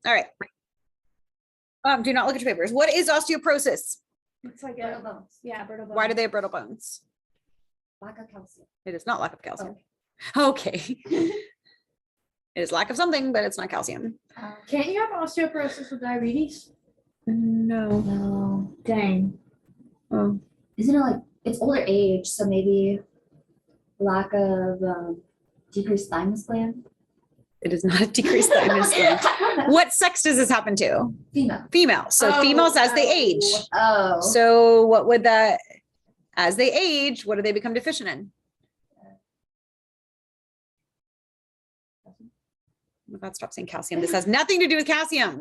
All right. Do not look at your papers. What is osteoporosis? It's like Brittle bones. Yeah, brittle bones. Why do they have brittle bones? Lack of calcium. It is not lack of calcium. Okay. It is lack of something, but it's not calcium. Can't you have osteoporosis with diabetes? No. No. Dang. Oh. Isn't it like it's older age, so maybe lack of decreased thymus gland? It is not a decreased thymus gland. What sex does this happen to? Female. Female. So females as they age. Oh. So what would that, as they age, what do they become deficient in? Oh my God, stop saying calcium. This has nothing to do with calcium.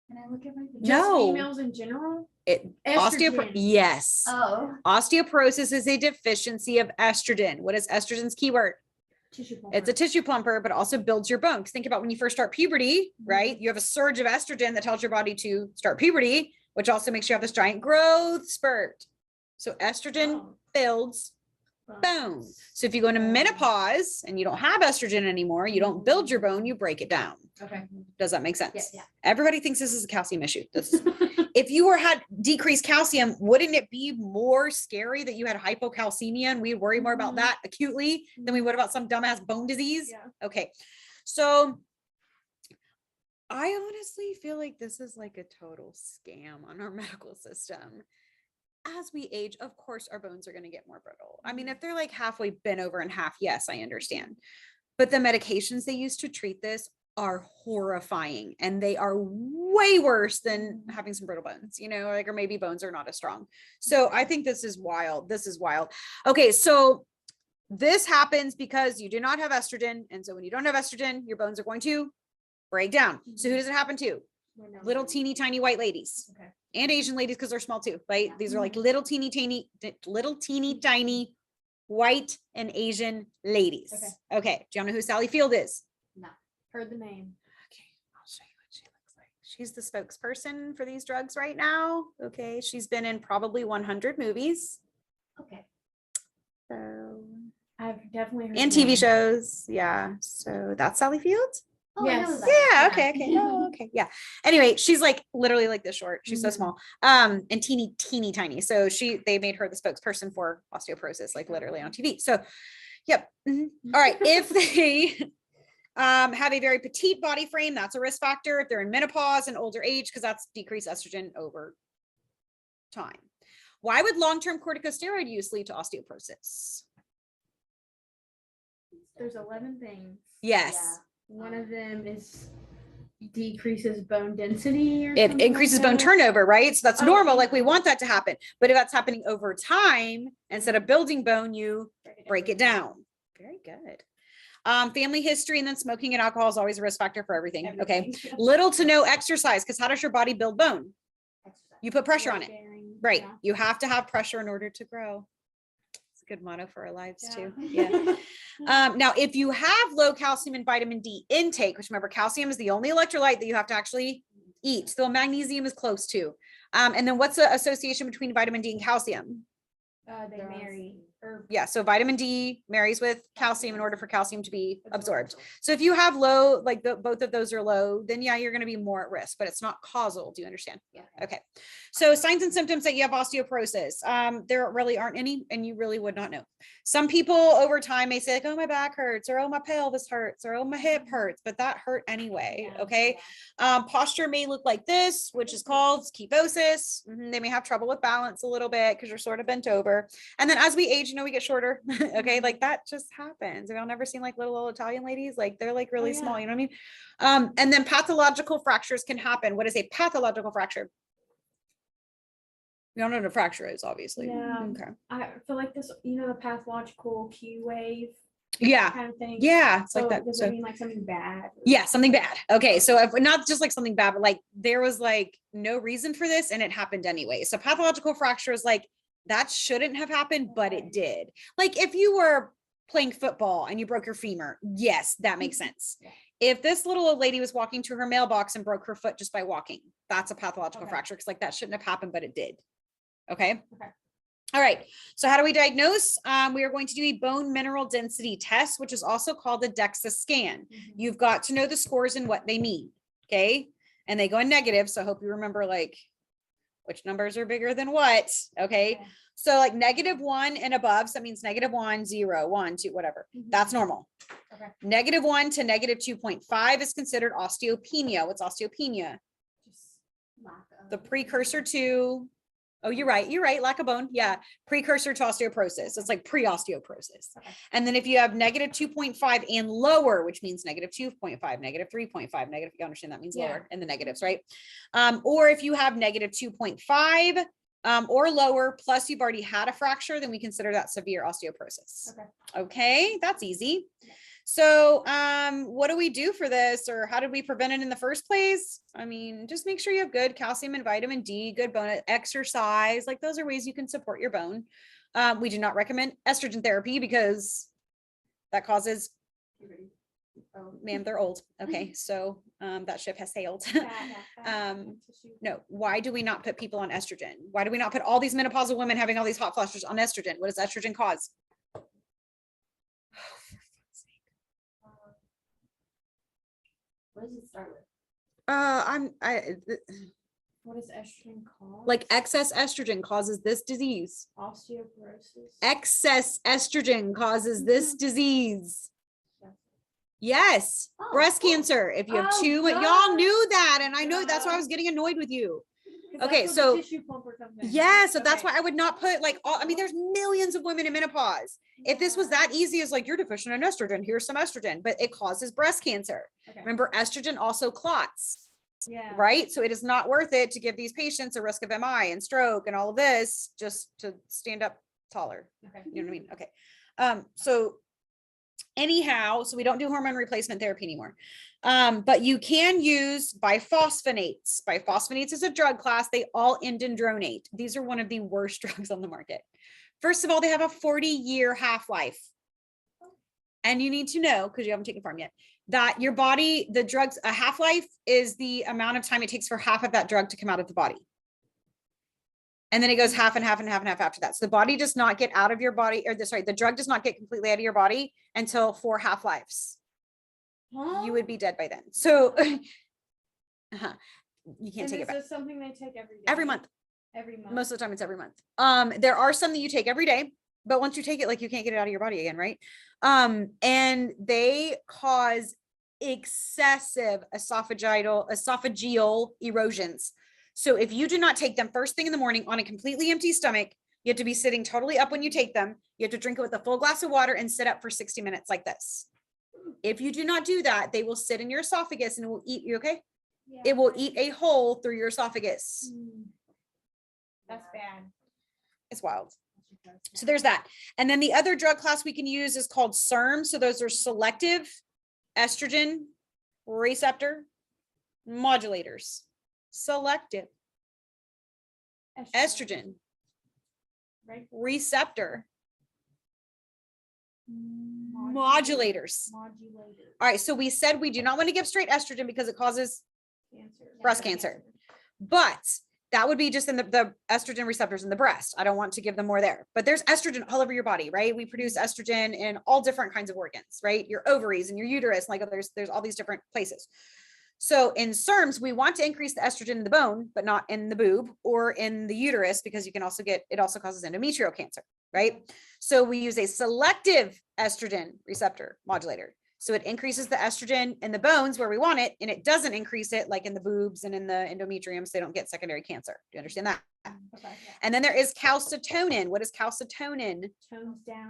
Can I look at my Just No. females in general? Osteoporosis. Yes. Oh. Osteoporosis is a deficiency of estrogen. What is estrogen's keyword? Tissue plumper. It's a tissue plumper, but also builds your bone. 'Cause think about when you first start puberty, right? You have a surge of estrogen that tells your body to start puberty, which also makes you have this giant growth spurt. So estrogen Oh. builds bone. So if you go into menopause and you don't have estrogen anymore, you don't build your bone, you break it down. Okay. Does that make sense? Yeah. Everybody thinks this is a calcium issue. If you had decreased calcium, wouldn't it be more scary that you had hypocalcemia and we worry more about that acutely than we would about some dumbass bone disease? Yeah. Okay. So I honestly feel like this is like a total scam on our medical system. As we age, of course, our bones are going to get more brittle. I mean, if they're like halfway bent over in half, yes, I understand. But the medications they use to treat this are horrifying, and they are way worse than having some brittle bones, you know, like, or maybe bones are not as strong. So I think this is wild. This is wild. Okay. So this happens because you do not have estrogen. And so when you don't have estrogen, your bones are going to break down. So who does it happen to? Little teeny tiny white ladies. Okay. And Asian ladies, because they're small too, right? Yeah. These are like little teeny tiny white and Asian ladies. Okay. Do y'all know who Sally Field is? No. Heard the name. Okay, I'll show you what she looks like. She's the spokesperson for these drugs right now. Okay, she's been in probably 100 movies. Okay. So, I've definitely heard and the TV name. shows. Yeah. So that's Sally Field. Oh, I know Yes. that. Yeah. Okay. Oh, okay. Yeah. Anyway, she's like literally like this short. She's so small. And teeny tiny. So they made her the spokesperson for osteoporosis, like literally on TV. So, yep. All right. If they have a very petite body frame, that's a risk factor. If they're in menopause and older age, because that's decreased estrogen over time. Why would long-term corticosteroid use lead to osteoporosis? There's 11 things. Yes. One of them is decreases bone density or It something increases like bone that. turnover, right? So that's normal. Okay. Like we want that to happen. But if that's happening over time, instead of building bone, you break it down. Very good. Family history, and then smoking and alcohol is always a risk factor for everything. Okay. Everything. Little to no exercise, because how does your body build bone? Exercise. You put pressure on it. Weight-bearing, Right. yeah. You have to have pressure in order to grow. It's a good motto for our lives Yeah. too. Yeah. Now, if you have low calcium and vitamin D intake, which remember, calcium is the only electrolyte that you have to actually eat. So magnesium is close too. And then what's the association between vitamin D and calcium? They marry. Or Yeah. So vitamin D marries with calcium in order for calcium to be absorbed. So if you have low, like both of those are low, then yeah, you're going to be more at risk, but it's not causal. Do you understand? Yeah. Okay. So signs and symptoms that you have osteoporosis. There really aren't any, and you really would not know. Some people over time may say like, oh, my back hurts, or oh, my pelvis hurts, or oh, my hip hurts, but that hurt anyway. Yeah. Okay. Posture may look like this, which is called kyphosis. They may have trouble with balance a little bit because you're sort of bent over. And then as we age, you know, we get shorter. Okay. Like that just happens. Have y'all never seen like little old Italian ladies? Like they're like really yeah. small, you know what I mean? And then pathological fractures can happen. What is a pathological fracture? We don't know what a fracture is, obviously. Yeah. Okay. I feel like this, you know, the pathological Q wave Yeah. kind of thing. Yeah. It's So like that. does So it mean like something bad? yeah, something bad. Okay. So if not just like something bad, but like there was like no reason for this and it happened anyway. So pathological fracture is like that shouldn't have happened, but it did. Like if you were playing football and you broke your femur, yes, that makes sense. Yeah. If this little old lady was walking to her mailbox and broke her foot just by walking, that's a pathological fracture because like that shouldn't have happened, but it did. Okay. All right. So how do we diagnose? We are going to do a bone mineral density test, which is also called a DEXA scan. You've got to know the scores and what they mean. Okay. And they go in negative. So I hope you remember like which numbers are bigger than what. Okay. Okay. So like -1 and above. So that means -1, 0, 1, 2, whatever. Mhm. That's normal. Okay. -1 to -2.5 is considered osteopenia. What's osteopenia? Just lack of. The precursor to, oh, you're right, lack of bone. Yeah, precursor to osteoporosis. It's like pre-osteoporosis. Okay. And then if you have -2.5 and lower, which means -2.5, -3.5, negative, you understand that means Yeah. lower in the negatives, right? Or if you have -2.5 or lower, plus you've already had a fracture, then we consider that severe osteoporosis. Okay. Okay, that's easy. So what do we do for this, or how did we prevent it in the first place? I mean, just make sure you have good calcium and vitamin D, good bone exercise. Like those are ways you can support your bone. We do not recommend estrogen therapy because that causes, Oh. ma'am, they're old. Okay, so that ship has sailed. No, why do we not put people on estrogen? Why do we not put all these menopausal women having all these hot flashes on estrogen? What does estrogen cause? What does it start with? What is estrogen called? Like excess estrogen causes this disease. Osteoporosis. Excess estrogen causes this disease. Yes, Oh, breast cool. cancer. If you have Oh, too much, duh. y'all knew that, and I know that's why I Duh. was getting annoyed with you. 'Cause that's Okay, what the so- tissue pumper comes in. Yeah, so that's Okay. why I would not put like all, I mean, there's millions of women in menopause. If this was that easy as like you're deficient in estrogen, here's some estrogen, but it causes breast cancer. Okay. Remember, estrogen also clots, Yeah. right? So it is not worth it to give these patients a risk of MI and stroke and all of this just to stand up taller. Okay. You know what I mean? Okay. So anyhow, so we don't do hormone replacement therapy anymore. But you can use biphosphonates. Biphosphonates is a drug class. They all end in dronate. These are one of the worst drugs on the market. First of all, they have a 40-year half-life. And you need to know, because you haven't taken pharm yet, that your body, the drugs, a half-life is the amount of time it takes for half of that drug to come out of the body. And then it goes half and half and half and half after that. So the body does not get out of your body, or the drug does not get completely out of your body until 4 half-lives. Huh? You would be dead by then. So you can't take it Is back. this something they take every day? Every month. Every month. Most of the time it's every month. There are some that you take every day, but once you take it, like you can't get it out of your body again, right? And they cause excessive esophageal erosions. So if you do not take them first thing in the morning on a completely empty stomach, you have to be sitting totally up when you take them. You have to drink it with a full glass of water and sit up for 60 minutes like this. If you do not do that, they will sit in your esophagus and it will eat you. Okay. Yeah. It will eat a hole through your esophagus. That's bad. It's wild. So there's that. And then the other drug class we can use is called SERM. So those are selective estrogen receptor modulators. Selective estrogen Right. receptor modulators. Modulator. All right. So we said we do not want to give straight estrogen because it causes Cancer. breast cancer. But that would be just in the estrogen receptors in the breast. I don't want to give them more there, but there's estrogen all over your body, right? We produce estrogen in all different kinds of organs, right? Your ovaries and your uterus, like there's all these different places. So in SERMs, we want to increase the estrogen in the bone, but not in the boob or in the uterus, because you can also it also causes endometrial cancer, right? So we use a selective estrogen receptor modulator. So it increases the estrogen in the bones where we want it, and it doesn't increase it like in the boobs and in the endometrium, so they don't get secondary cancer. Do you understand that? Okay. And then there is calcitonin. What is calcitonin?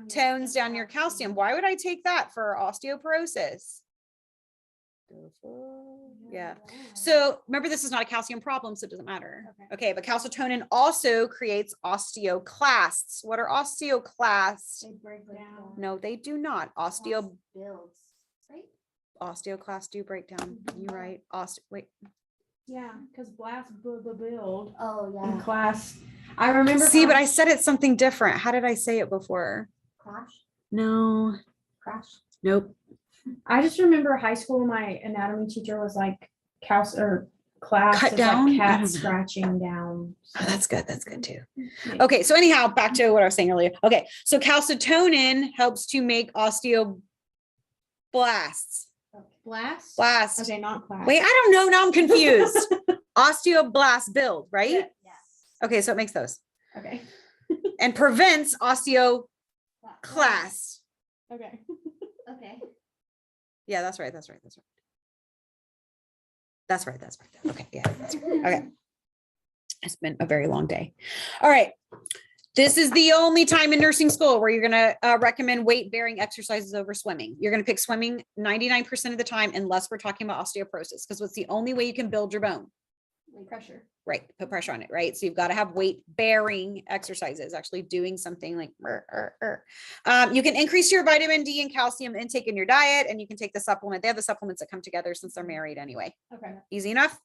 Tones down your calcium. Why would I take that for osteoporosis? Yeah. So remember, this is not a calcium problem, so it doesn't matter. Okay, but calcitonin also creates osteoclasts. What are osteoclasts? They break down. No, they do not. Builds, right? Osteoclasts do break down. You're right. Wait. Yeah, because blast build Oh, in yeah. class. I remember. See, but I said it's something different. How did I say it before? Crash, No. crash. Nope. I just remember high school. My anatomy teacher was like class Cut is down? like I cat don't know. scratching down. Oh, that's good. That's good too. Yeah. Okay. So anyhow, back to what I was saying earlier. Okay. So calcitonin helps to make osteoblasts. Blast? Blast. Okay, not class. Wait, I don't know. Now I'm confused. Osteoblast build, right? Yeah. Yes. Okay, so it makes those. Okay. And prevents osteoclast. Okay. Okay. Yeah, that's right. That's right. That's right. That's right. That's right. Okay. Yeah. That's right. Okay. It's been a very long day. All right. This is the only time in nursing school where you're going to recommend weight bearing exercises over swimming. You're going to pick swimming 99% of the time, unless we're talking about osteoporosis, because it's the only way you can build your bone. Pressure. Right. Put pressure on it. Right. So you've got to have weight bearing exercises, actually doing something like, you can increase your vitamin D and calcium intake in your diet, and you can take the supplement. They have the supplements that come together since they're married anyway. Okay. Easy enough.